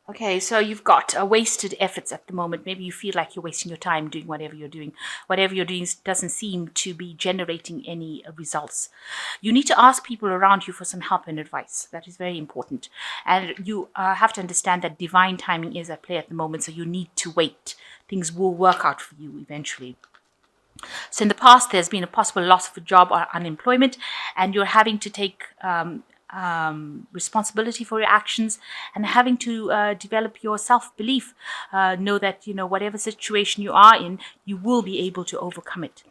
Okay, so you've got wasted efforts at the moment. Maybe you feel like you're wasting your time doing whatever you're doing. Whatever you're doing doesn't seem to be generating any results. You need to ask people around you for some help and advice. That is very important. And you have to understand that divine timing is at play at the moment, so you need to wait. Things will work out for you eventually. So in the past, there's been a possible loss of a job or unemployment, and you're having to take responsibility for your actions and having to develop your self-belief. Know that, whatever situation you are in, you will be able to overcome it.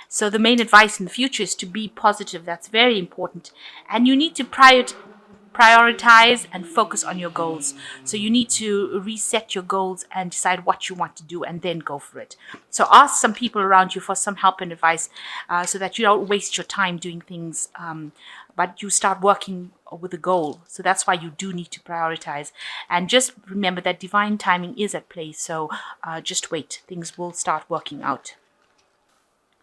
So the main advice in the future is to be positive. That's very important. And you need to prioritize and focus on your goals. So you need to reset your goals and decide what you want to do and then go for it. So ask some people around you for some help and advice so that you don't waste your time doing things, but you start working with a goal. So that's why you do need to prioritize. And just remember that divine timing is at play. So just wait. Things will start working out.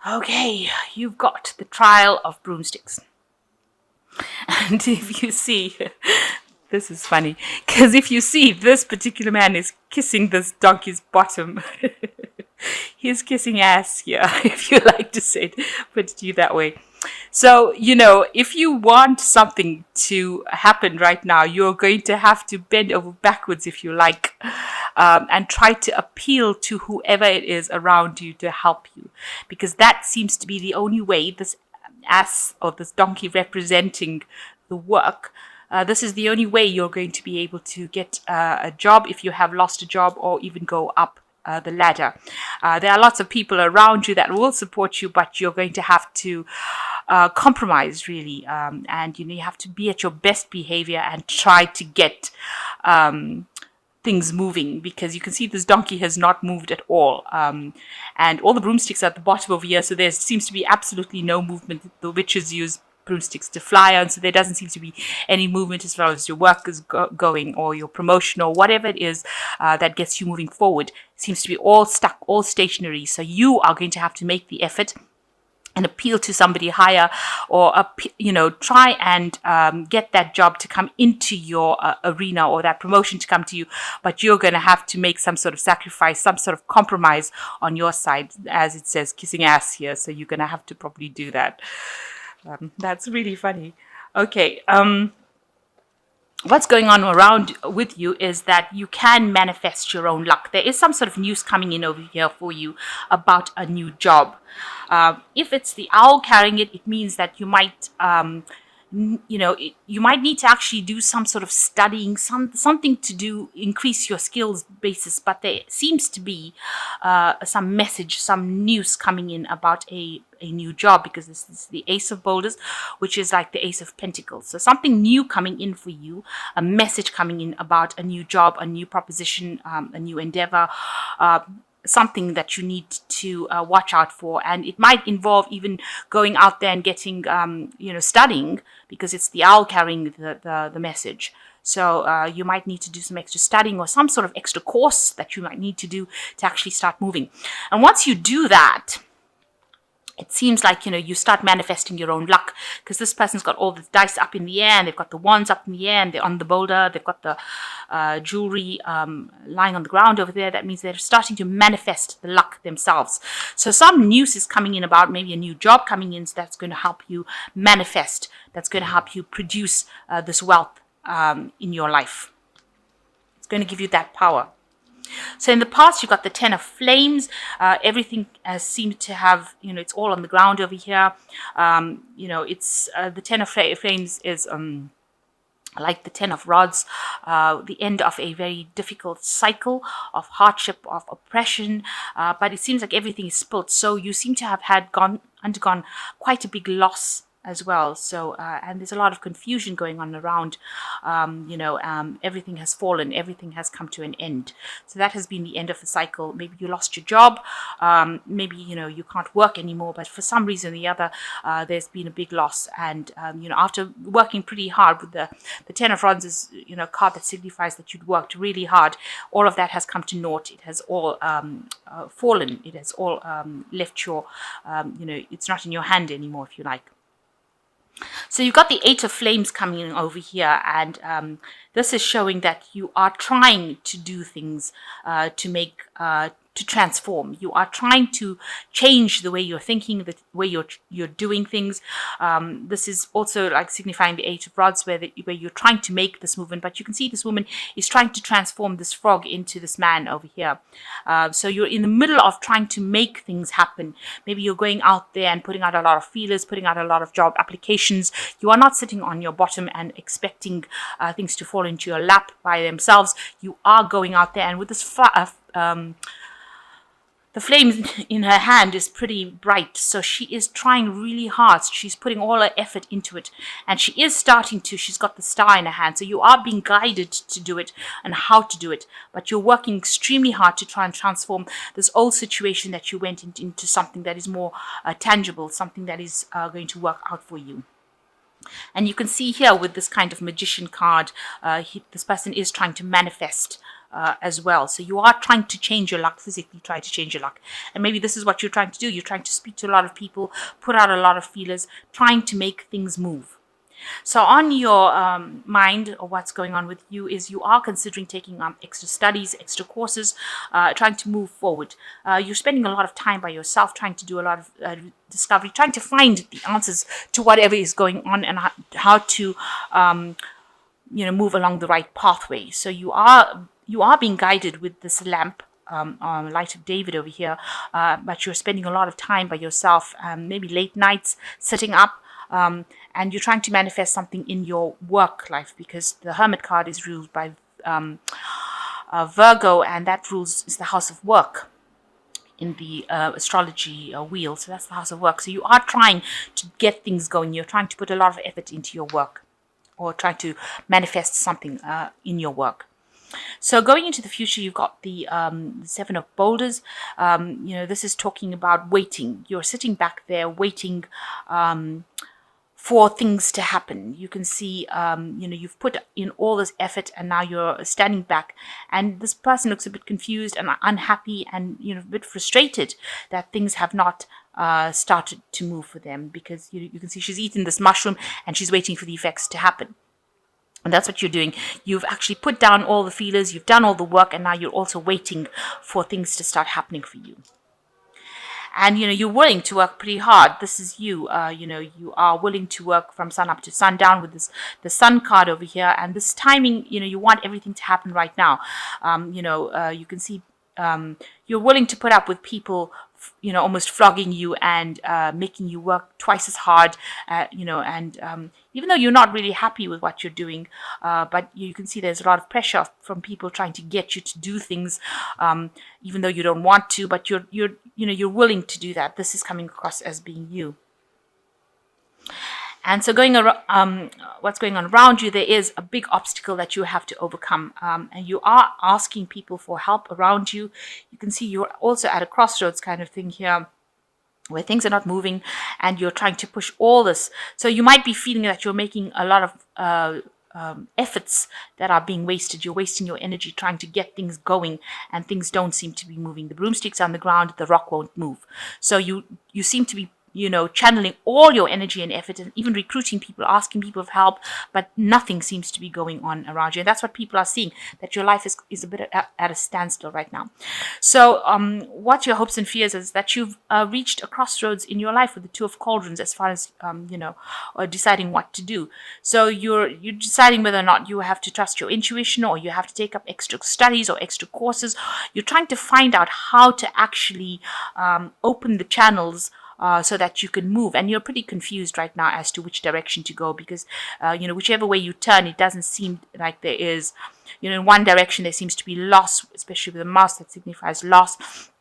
Okay, you've got the trial of broomsticks. And if you see, this is funny, because if you see, this particular man is kissing this donkey's bottom. He's kissing ass here, if you like to say it, put it to you that way. So, if you want something to happen right now, you're going to have to bend over backwards, if you like, and try to appeal to whoever it is around you to help you, because that seems to be the only way. This ass or this donkey representing the work, this is the only way you're going to be able to get a job if you have lost a job, or even go up the ladder. There are lots of people around you that will support you, but you're going to have to compromise, really, and you have to be at your best behavior and try to get things moving, because you can see this donkey has not moved at all, and all the broomsticks are at the bottom over here, so there seems to be absolutely no movement. The witches use broomsticks to fly on, so there doesn't seem to be any movement as far as your work is going, or your promotion, or whatever it is that gets you moving forward. It seems to be all stuck, all stationary. So you are going to have to make the effort and appeal to somebody higher, or try and get that job to come into your arena, or that promotion to come to you, but you're going to have to make some sort of sacrifice, some sort of compromise on your side, as it says kissing ass here, so you're going to have to probably do that. That's really funny. Okay, what's going on around with you is that you can manifest your own luck. There is some sort of news coming in over here for you about a new job. If it's the owl carrying it, it means that you might, you might need to actually do some sort of studying, something to do, increase your skills basis. But there seems to be some message, some news coming in about a new job, because this is the Ace of Boulders, which is like the Ace of Pentacles. So something new coming in for you, a message coming in about a new job, a new proposition, a new endeavor, something that you need to watch out for. And it might involve even going out there and getting, studying, because it's the owl carrying the message. So you might need to do some extra studying, or some sort of extra course that you might need to do to actually start moving. And once you do that, it seems like, you start manifesting your own luck, because this person's got all the dice up in the air, and they've got the wands up in the air, and they're on the boulder. They've got the jewelry lying on the ground over there. That means they're starting to manifest the luck themselves. So some news is coming in about maybe a new job coming in, so that's going to help you manifest. That's going to help you produce this wealth in your life. It's going to give you that power. So in the past, you've got the Ten of Flames. Everything seems to have, it's all on the ground over here. It's the Ten of Flames is like the Ten of Rods, the end of a very difficult cycle of hardship, of oppression. But it seems like everything is spilt. So you seem to have undergone quite a big loss as well. So, and there's a lot of confusion going on around, everything has fallen, everything has come to an end. So that has been the end of the cycle. Maybe you lost your job, maybe, you can't work anymore, but for some reason or the other, there's been a big loss. And, after working pretty hard with the Ten of Rods is, a card that signifies that you'd worked really hard. All of that has come to naught. It has all fallen. It has all left your, it's not in your hand anymore, if you like. So you've got the Eight of Flames coming in over here, and this is showing that you are trying to do things to transform. You are trying to change the way you're thinking, the way you're doing things. This is also like signifying the Eight of Rods, where you're trying to make this movement. But you can see this woman is trying to transform this frog into this man over here. So you're in the middle of trying to make things happen. Maybe you're going out there and putting out a lot of feelers, putting out a lot of job applications. You are not sitting on your bottom and expecting things to fall into your lap by themselves. You are going out there, and with this the flame in her hand is pretty bright, so she is trying really hard. She's putting all her effort into it, and she is starting to. She's got the star in her hand, so you are being guided to do it and how to do it. But you're working extremely hard to try and transform this old situation that you went into something that is more tangible, something that is going to work out for you. And you can see here with this kind of magician card, this person is trying to manifest as well. So you are trying to change your luck, physically try to change your luck. And maybe this is what you're trying to do. You're trying to speak to a lot of people, put out a lot of feelers, trying to make things move. So on your mind, or what's going on with you, is you are considering taking extra studies, extra courses, trying to move forward. You're spending a lot of time by yourself, trying to do a lot of discovery, trying to find the answers to whatever is going on, and how to move along the right pathway. So you are being guided with this lamp, Light of David over here, but you're spending a lot of time by yourself, maybe late nights sitting up, and you're trying to manifest something in your work life, because the Hermit card is ruled by Virgo, and that is the house of work in the astrology wheel. So that's the house of work. So you are trying to get things going. You're trying to put a lot of effort into your work, or trying to manifest something in your work. So going into the future, you've got the Seven of Boulders. This is talking about waiting. You're sitting back there waiting for things to happen. You can see, you've put in all this effort, and now you're standing back. And this person looks a bit confused and unhappy, and a bit frustrated that things have not started to move for them, because you can see she's eaten this mushroom and she's waiting for the effects to happen. And that's what you're doing. You've actually put down all the feelers, you've done all the work, and now you're also waiting for things to start happening for you. And, you're willing to work pretty hard. This is you. You are willing to work from sun up to sundown with the sun card over here. And this timing, you want everything to happen right now. You can see you're willing to put up with people almost flogging you and making you work twice as hard, and even though you're not really happy with what you're doing, but you can see there's a lot of pressure from people trying to get you to do things, even though you don't want to, but you're willing to do that. This is coming across as being you. And so what's going on around you, there is a big obstacle that you have to overcome. And you are asking people for help around you. You can see you're also at a crossroads kind of thing here, where things are not moving and you're trying to push all this. So you might be feeling that you're making a lot of efforts that are being wasted. You're wasting your energy trying to get things going, and things don't seem to be moving. The broomstick's on the ground, the rock won't move. So you seem to be channeling all your energy and effort, and even recruiting people, asking people for help, but nothing seems to be going on around you. And that's what people are seeing, that your life is a bit at a standstill right now. So what your hopes and fears is that you've reached a crossroads in your life with the Two of Cauldrons, as far as deciding what to do. So you're deciding whether or not you have to trust your intuition, or you have to take up extra studies or extra courses. You're trying to find out how to actually open the channels so that you can move. And you're pretty confused right now as to which direction to go, because whichever way you turn, it doesn't seem like there is, in one direction there seems to be loss, especially with the mouse, that signifies loss.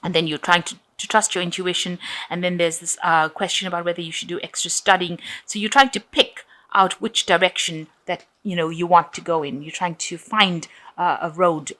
And then you're trying to trust your intuition, and then there's this question about whether you should do extra studying. So you're trying to pick out which direction that you want to go in. You're trying to find a route.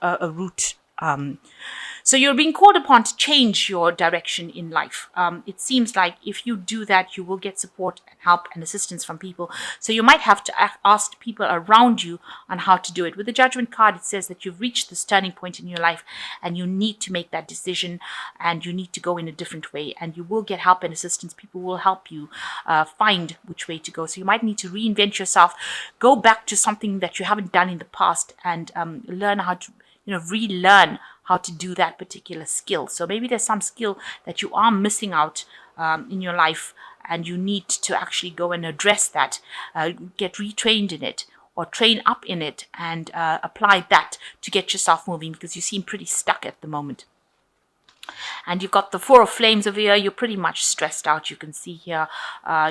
So you're being called upon to change your direction in life. It seems like if you do that, you will get support and help and assistance from people. So you might have to ask people around you on how to do it. With the Judgment card, it says that you've reached this turning point in your life and you need to make that decision and you need to go in a different way, and you will get help and assistance. People will help you find which way to go. So you might need to reinvent yourself, go back to something that you haven't done in the past, and learn how to relearn how to do that particular skill. So maybe there's some skill that you are missing out in your life, and you need to actually go and address that, get retrained in it, or train up in it, and apply that to get yourself moving, because you seem pretty stuck at the moment. And you've got the Four of Flames over here. You're pretty much stressed out. You can see here,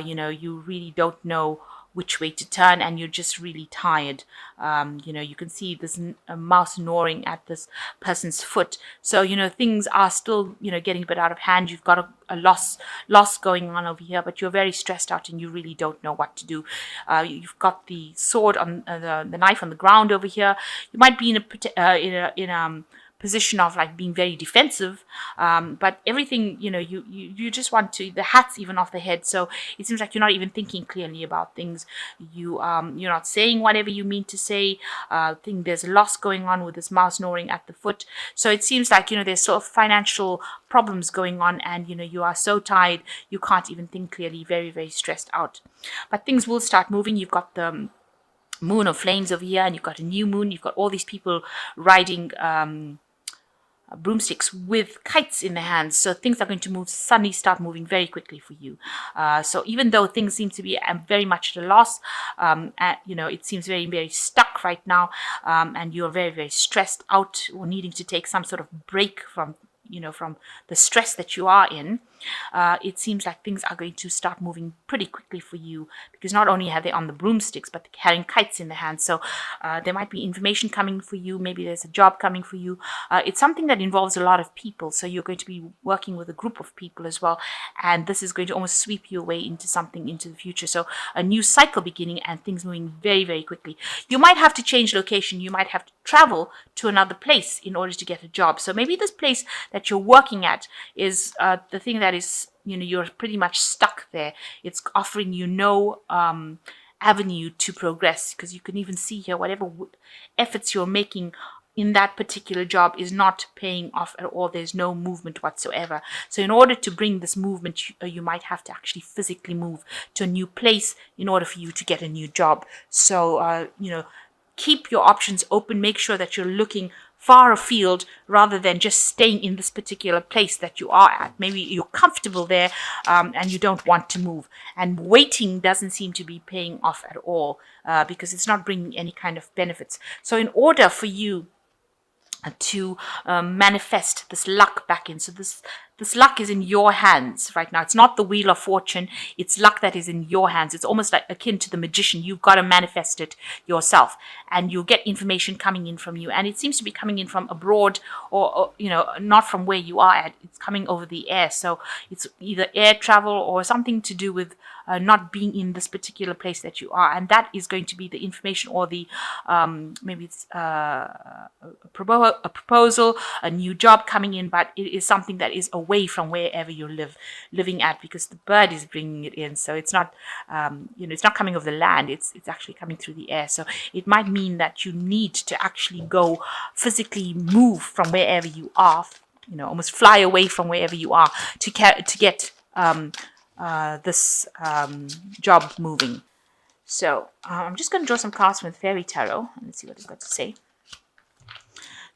you really don't know which way to turn, and you're just really tired. You can see this mouse gnawing at this person's foot. So, things are still, getting a bit out of hand. You've got a loss going on over here, but you're very stressed out and you really don't know what to do. You've got the sword on the knife on the ground over here. You might be in a position of like being very defensive, but everything, you just want to, the hat's even off the head. So it seems like you're not even thinking clearly about things. You're not saying whatever you mean to say. There's a loss going on with this mouse gnawing at the foot. So it seems like, there's sort of financial problems going on, and you are so tired you can't even think clearly, very, very stressed out. But things will start moving. You've got the Moon of Flames over here, and you've got a new moon. You've got all these people riding broomsticks with kites in their hands. So things are going to suddenly start moving very quickly for you. So even though things seem to be very much at a loss, it seems very, very stuck right now, and you're very, very stressed out, or needing to take some sort of break from the stress that you are in. It seems like things are going to start moving pretty quickly for you, because not only are they on the broomsticks, but they're carrying kites in their hands. So there might be information coming for you. Maybe there's a job coming for you. It's something that involves a lot of people. So you're going to be working with a group of people as well. And this is going to almost sweep you away into something into the future. So a new cycle beginning, and things moving very, very quickly. You might have to change location. You might have to travel to another place in order to get a job. So maybe this place that you're working at is the thing that is, you're pretty much stuck there. It's offering you no avenue to progress, because you can even see here whatever efforts you're making in that particular job is not paying off at all. There's no movement whatsoever. So in order to bring this movement, you might have to actually physically move to a new place in order for you to get a new job. So, keep your options open. Make sure that you're looking far afield rather than just staying in this particular place that you are at. Maybe you're comfortable there and you don't want to move. And waiting doesn't seem to be paying off at all because it's not bringing any kind of benefits. So in order for you to manifest this luck back in, so this luck is in your hands right now. It's not the Wheel of Fortune. It's luck that is in your hands. It's almost like akin to the magician. You've got to manifest it yourself, and you'll get information coming in from you. And it seems to be coming in from abroad, or not from where you are at. It's coming over the air. So it's either air travel or something to do with not being in this particular place that you are. And that is going to be the information, or the maybe it's a proposal, a new job coming in, but it is something that is away from wherever you're living at, because the bird is bringing it in. So it's not, it's not coming over the land. It's actually coming through the air. So it might mean that you need to actually go physically move from wherever you are, almost fly away from wherever you are to get this job moving. So I'm just going to draw some cards from the Fairy Tarot and let's see what it's got to say.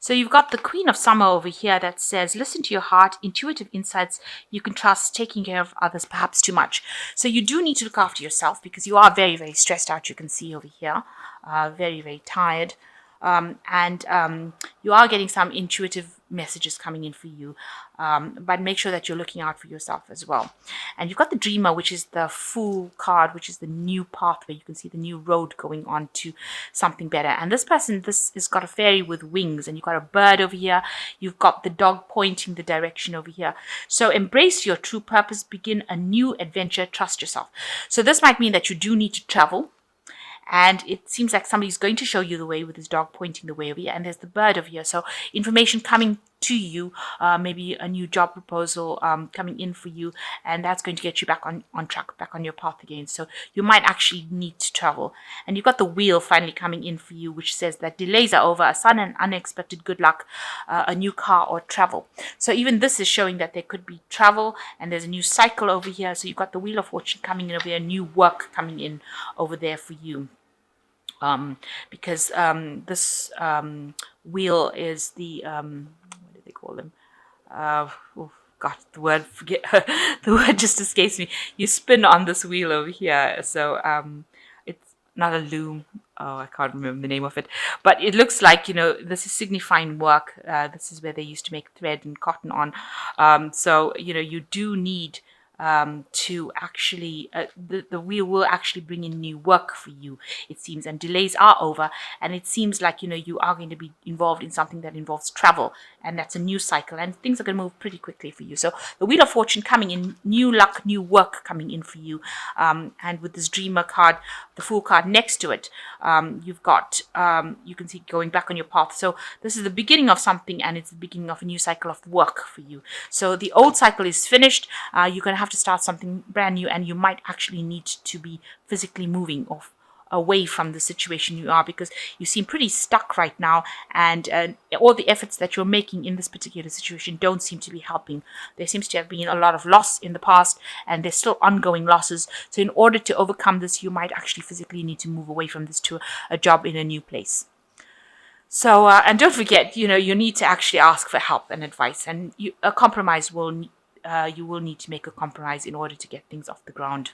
So you've got the Queen of Summer over here that says, listen to your heart, intuitive insights you can trust, taking care of others perhaps too much. So you do need to look after yourself because you are very, very stressed out. You can see over here, very, very tired. And you are getting some intuitive messages coming in for you, but make sure that you're looking out for yourself as well. And you've got the Dreamer, which is the Fool card, which is the new pathway. You can see the new road going on to something better. And this person, this has got a fairy with wings, and you've got a bird over here. You've got the dog pointing the direction over here. So embrace your true purpose, begin a new adventure, trust yourself. So this might mean that you do need to travel. And it seems like somebody's going to show you the way with his dog pointing the way over here. And there's the bird over here. So information coming to you, maybe a new job proposal coming in for you, and that's going to get you back on track, back on your path again. So you might actually need to travel. And you've got the wheel finally coming in for you, which says that delays are over, a sudden and unexpected good luck, a new car or travel. So even this is showing that there could be travel, and there's a new cycle over here. So you've got the wheel of fortune coming in over here, new work coming in over there for you. Because this wheel is the what do they call them? Oh God, the word the word just escapes me. You spin on this wheel over here, so it's not a loom. Oh, I can't remember the name of it, but it looks like, this is signifying work. This is where they used to make thread and cotton on. So you do need to actually the wheel will actually bring in new work for you, it seems, and delays are over, and it seems like you are going to be involved in something that involves travel, and that's a new cycle, and things are going to move pretty quickly for you. So the wheel of fortune coming in, new luck, new work coming in for you, and with this dreamer card, the fool card next to it, you've got you can see going back on your path. So this is the beginning of something, and it's the beginning of a new cycle of work for you. So the old cycle is finished. You're going to have to start something brand new, and you might actually need to be physically moving away from the situation you are, because you seem pretty stuck right now, and all the efforts that you're making in this particular situation don't seem to be helping. There seems to have been a lot of loss in the past, and there's still ongoing losses. So in order to overcome this, you might actually physically need to move away from this to a job in a new place. So and don't forget, you need to actually ask for help and advice, and a compromise will you will need to make a compromise in order to get things off the ground.